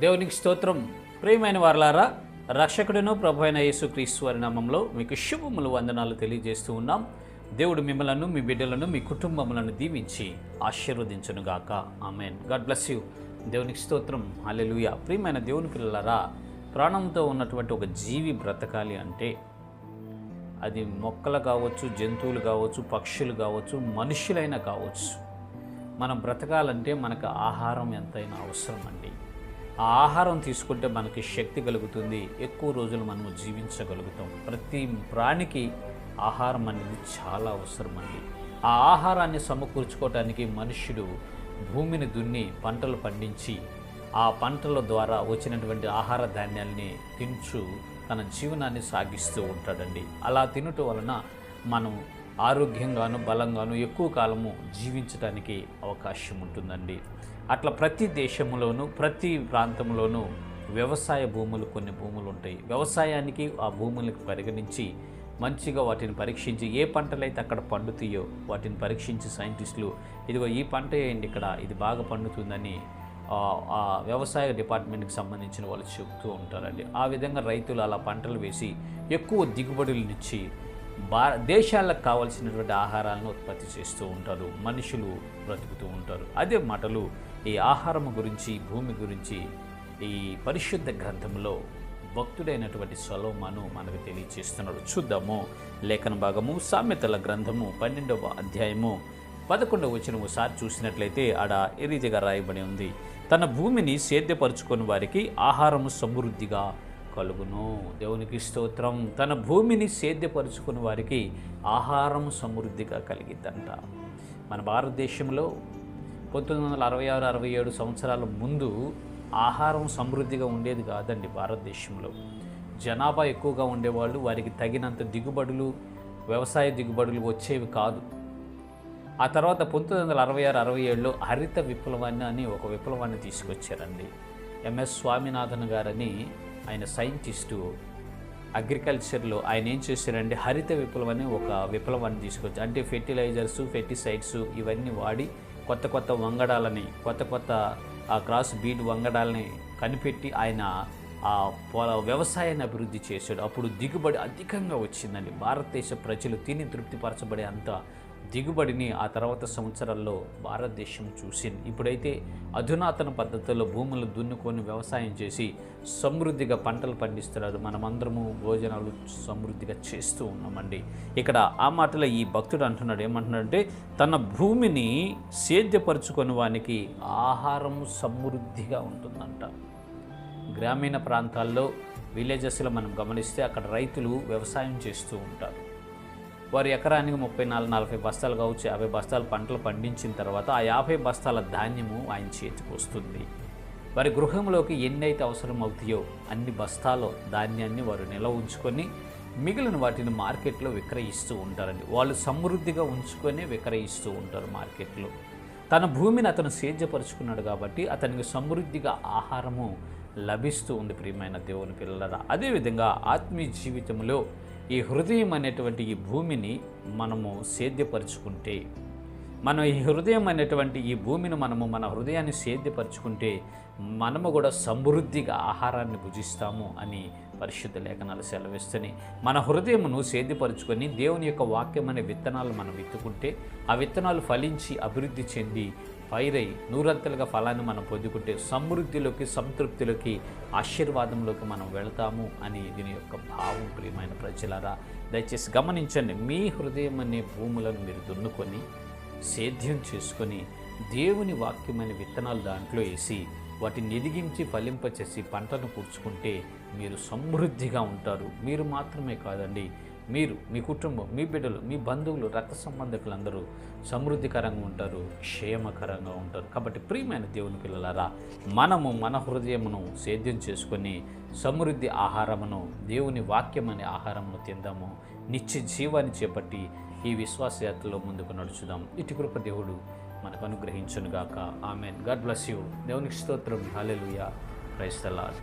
దేవునికి స్తోత్రం. ప్రియమైన వారలారా, రక్షకుడును ప్రభు అయిన యేసుక్రీస్తు వారి నామంలో మీకు శుభములు వందనాలు తెలియజేస్తూ ఉన్నాం. దేవుడు మిమ్మలను, మీ బిడ్డలను, మీ కుటుంబములను దీవించి ఆశీర్వదించునుగాక. ఆమెన్. God bless you. దేవునికి స్తోత్రం. హల్లెలూయా. ప్రియమైన దేవుని పిల్లలారా, ప్రాణంతో ఉన్నటువంటి ఒక జీవి బ్రతకాలి అంటే అది మొక్కలు కావచ్చు, జంతువులు కావచ్చు, పక్షులు కావచ్చు, మనుషులైనా కావచ్చు. మనం బ్రతకాలంటే మనకు ఆహారం ఎంతైనా అవసరం అండి. ఆ ఆహారం తీసుకుంటే మనకి శక్తి కలుగుతుంది, ఎక్కువ రోజులు మనము జీవించగలుగుతాం. ప్రతి ప్రాణికి ఆహారం అనేది చాలా అవసరం అండి. ఆ ఆహారాన్ని సమకూర్చుకోవటానికి మనుష్యుడు భూమిని దున్ని పంటలు పండించి ఆ పంటల ద్వారా వచ్చినటువంటి ఆహార ధాన్యాల్ని తింటూ తన జీవనాన్ని సాగిస్తూ ఉంటాడండి. అలా తినటం వలన మనం ఆరోగ్యంగాను బలంగాను ఎక్కువ కాలము జీవించడానికి అవకాశం ఉంటుందండి. అట్లా ప్రతి దేశంలోనూ ప్రతి ప్రాంతంలోనూ వ్యవసాయ భూములు, కొన్ని భూములు ఉంటాయి. వ్యవసాయానికి ఆ భూములకు పరిగణించి మంచిగా వాటిని పరీక్షించి ఏ పంటలైతే అక్కడ పండుతాయో వాటిని పరీక్షించి సైంటిస్టులు ఇదిగో ఈ పంట వేయండి ఇక్కడ, ఇది బాగా పండుతుందని ఆ వ్యవసాయ డిపార్ట్మెంట్కి సంబంధించిన వాళ్ళు చెబుతూ ఉంటారండి. ఆ విధంగా రైతులు అలా పంటలు వేసి ఎక్కువ దిగుబడులనిచ్చి దేశాలకు కావాల్సినటువంటి ఆహారాలను ఉత్పత్తి చేస్తూ ఉంటారు. మనుషులు బ్రతుకుతూ ఉంటారు. అదే మాటలు ఈ ఆహారం గురించి, భూమి గురించి ఈ పరిశుద్ధ గ్రంథంలో భక్తుడైనటువంటి సొలొమోను మనకు తెలియజేస్తున్నాడు. చూద్దాము లేఖన భాగము. సామెతల గ్రంథము 12వ అధ్యాయము 11వ వచనం ఒకసారి చూసినట్లయితే ఆడ ఈ రీతిగా రాయబడి ఉంది: తన భూమిని సేద్యపరుచుకొని వారికి ఆహారము సమృద్ధిగా కలుగును. దేవునికి స్తోత్రం. తన భూమిని సేద్యపరుచుకుని వారికి ఆహారం సమృద్ధిగా కలిగిద్దంట. మన భారతదేశంలో 1966-67 సంవత్సరాల ముందు ఆహారం సమృద్ధిగా ఉండేది కాదండి. భారతదేశంలో జనాభా ఎక్కువగా ఉండేవాళ్ళు, వారికి తగినంత దిగుబడులు, వ్యవసాయ దిగుబడులు వచ్చేవి కాదు. ఆ తర్వాత 1966-67లో హరిత విప్లవాన్ని అని ఒక విప్లవాన్ని తీసుకొచ్చారండి. ఎంఎస్ స్వామినాథన్ గారని ఆయన సైంటిస్టు, అగ్రికల్చర్లో ఆయన ఏం చేశారంటే హరిత విప్లవాన్ని ఒక విప్లవాన్ని తీసుకొచ్చి, అంటే ఫెర్టిలైజర్స్, పెస్టిసైడ్స్ ఇవన్నీ వాడి కొత్త కొత్త వంగడాలని, కొత్త క్రాస్ బీడ్ వంగడాలని కనిపెట్టి ఆయన ఆ వ్యవసాయాన్ని అభివృద్ధి చేశాడు. అప్పుడు దిగుబడి అధికంగా వచ్చిందండి. భారతదేశ ప్రజలు తిని తృప్తిపరచబడే అంత దిగుబడిని ఆ తర్వాత సంవత్సరాల్లో భారతదేశం చూసింది. ఇప్పుడైతే అధునాతన పద్ధతుల్లో భూములు దున్నుకొని వ్యవసాయం చేసి సమృద్ధిగా పంటలు పండిస్తున్నారు. మనమందరము భోజనాలు సమృద్ధిగా చేస్తూ ఉన్నామండి. ఇక్కడ ఆ మాటలో ఈ భక్తుడు అంటున్నాడు, ఏమంటున్నాడంటే తన భూమిని సేద్యపరుచుకొని వానికి ఆహారం సమృద్ధిగా ఉంటుందంట. గ్రామీణ ప్రాంతాల్లో, విలేజెస్లో మనం గమనిస్తే అక్కడ రైతులు వ్యవసాయం చేస్తూ ఉంటారు. వారు ఎకరానికి 34-40 బస్తాలు కావచ్చు, 50 బస్తాలు పంటలు పండించిన తర్వాత ఆ 50 బస్తాల ధాన్యము ఆయన చేతికి వస్తుంది. వారి గృహంలోకి ఎన్నైతే అవసరం అవుతాయో అన్ని బస్తాల ధాన్యాన్ని వారు నిల్వ ఉంచుకొని మిగిలిన వాటిని మార్కెట్లో విక్రయిస్తూ ఉంటారండి. వాళ్ళు సమృద్ధిగా ఉంచుకొని విక్రయిస్తూ ఉంటారు మార్కెట్లో. తన భూమిని అతను సేద్యపరుచుకున్నాడు కాబట్టి అతనికి సమృద్ధిగా ఆహారము లభిస్తూ ఉంది. ప్రియమైన దేవుని పిల్లలారా, అదేవిధంగా ఆత్మీయ జీవితంలో ఈ హృదయం అనేటువంటి ఈ భూమిని మనము సేద్యపరుచుకుంటే, మనం ఈ హృదయం అనేటువంటి ఈ భూమిని మనము మన హృదయాన్ని సేద్యపరుచుకుంటే మనము కూడా సమృద్ధిగా ఆహారాన్ని భుజిస్తాము అని పరిశుద్ధ లేఖనాలు సెలవిస్తున్నాయి. మన హృదయమును సేద్యపరుచుకొని దేవుని యొక్క వాక్యం అనే విత్తనాలు మనం విత్తుకుంటే ఆ విత్తనాలు ఫలించి అభివృద్ధి చెంది పైరై నూరంతలుగా ఫలాన్ని మనం పొందుకుంటే సమృద్ధిలోకి, సంతృప్తిలోకి, ఆశీర్వాదంలోకి మనం వెళ్తాము అని దీని యొక్క భావం. ప్రియమైన ప్రజలారా, దయచేసి గమనించండి. మీ హృదయం అనే భూములను మీరు దున్నుకొని సేద్యం చేసుకొని దేవుని వాక్యమైన విత్తనాలు దాంట్లో వేసి వాటిని ఎదిగించి ఫలింపచేసి పంటను కూర్చుకుంటే మీరు సమృద్ధిగా ఉంటారు. మీరు మాత్రమే కాదండి, మీరు, మీ కుటుంబం, మీ బిడ్డలు, మీ బంధువులు, రక్త సంబంధికులందరూ సమృద్ధికరంగా ఉంటారు, క్షేమకరంగా ఉంటారు. కాబట్టి ప్రియమైన దేవుని పిల్లలారా, మనము మన హృదయమును సేద్యం చేసుకొని సమృద్ధి ఆహారమును, దేవుని వాక్యం అనే ఆహారమును తిందాము. నిత్య జీవాన్ని చేపట్టి ఈ విశ్వాసయాత్రలో ముందుకు నడుచుదాం. ఇటు కృప దేవుడు మనకు అనుగ్రహించునుగాక. ఆమెన్. God bless you. దేవునికి స్తోత్రం. హల్లెలూయా. Praise the lord.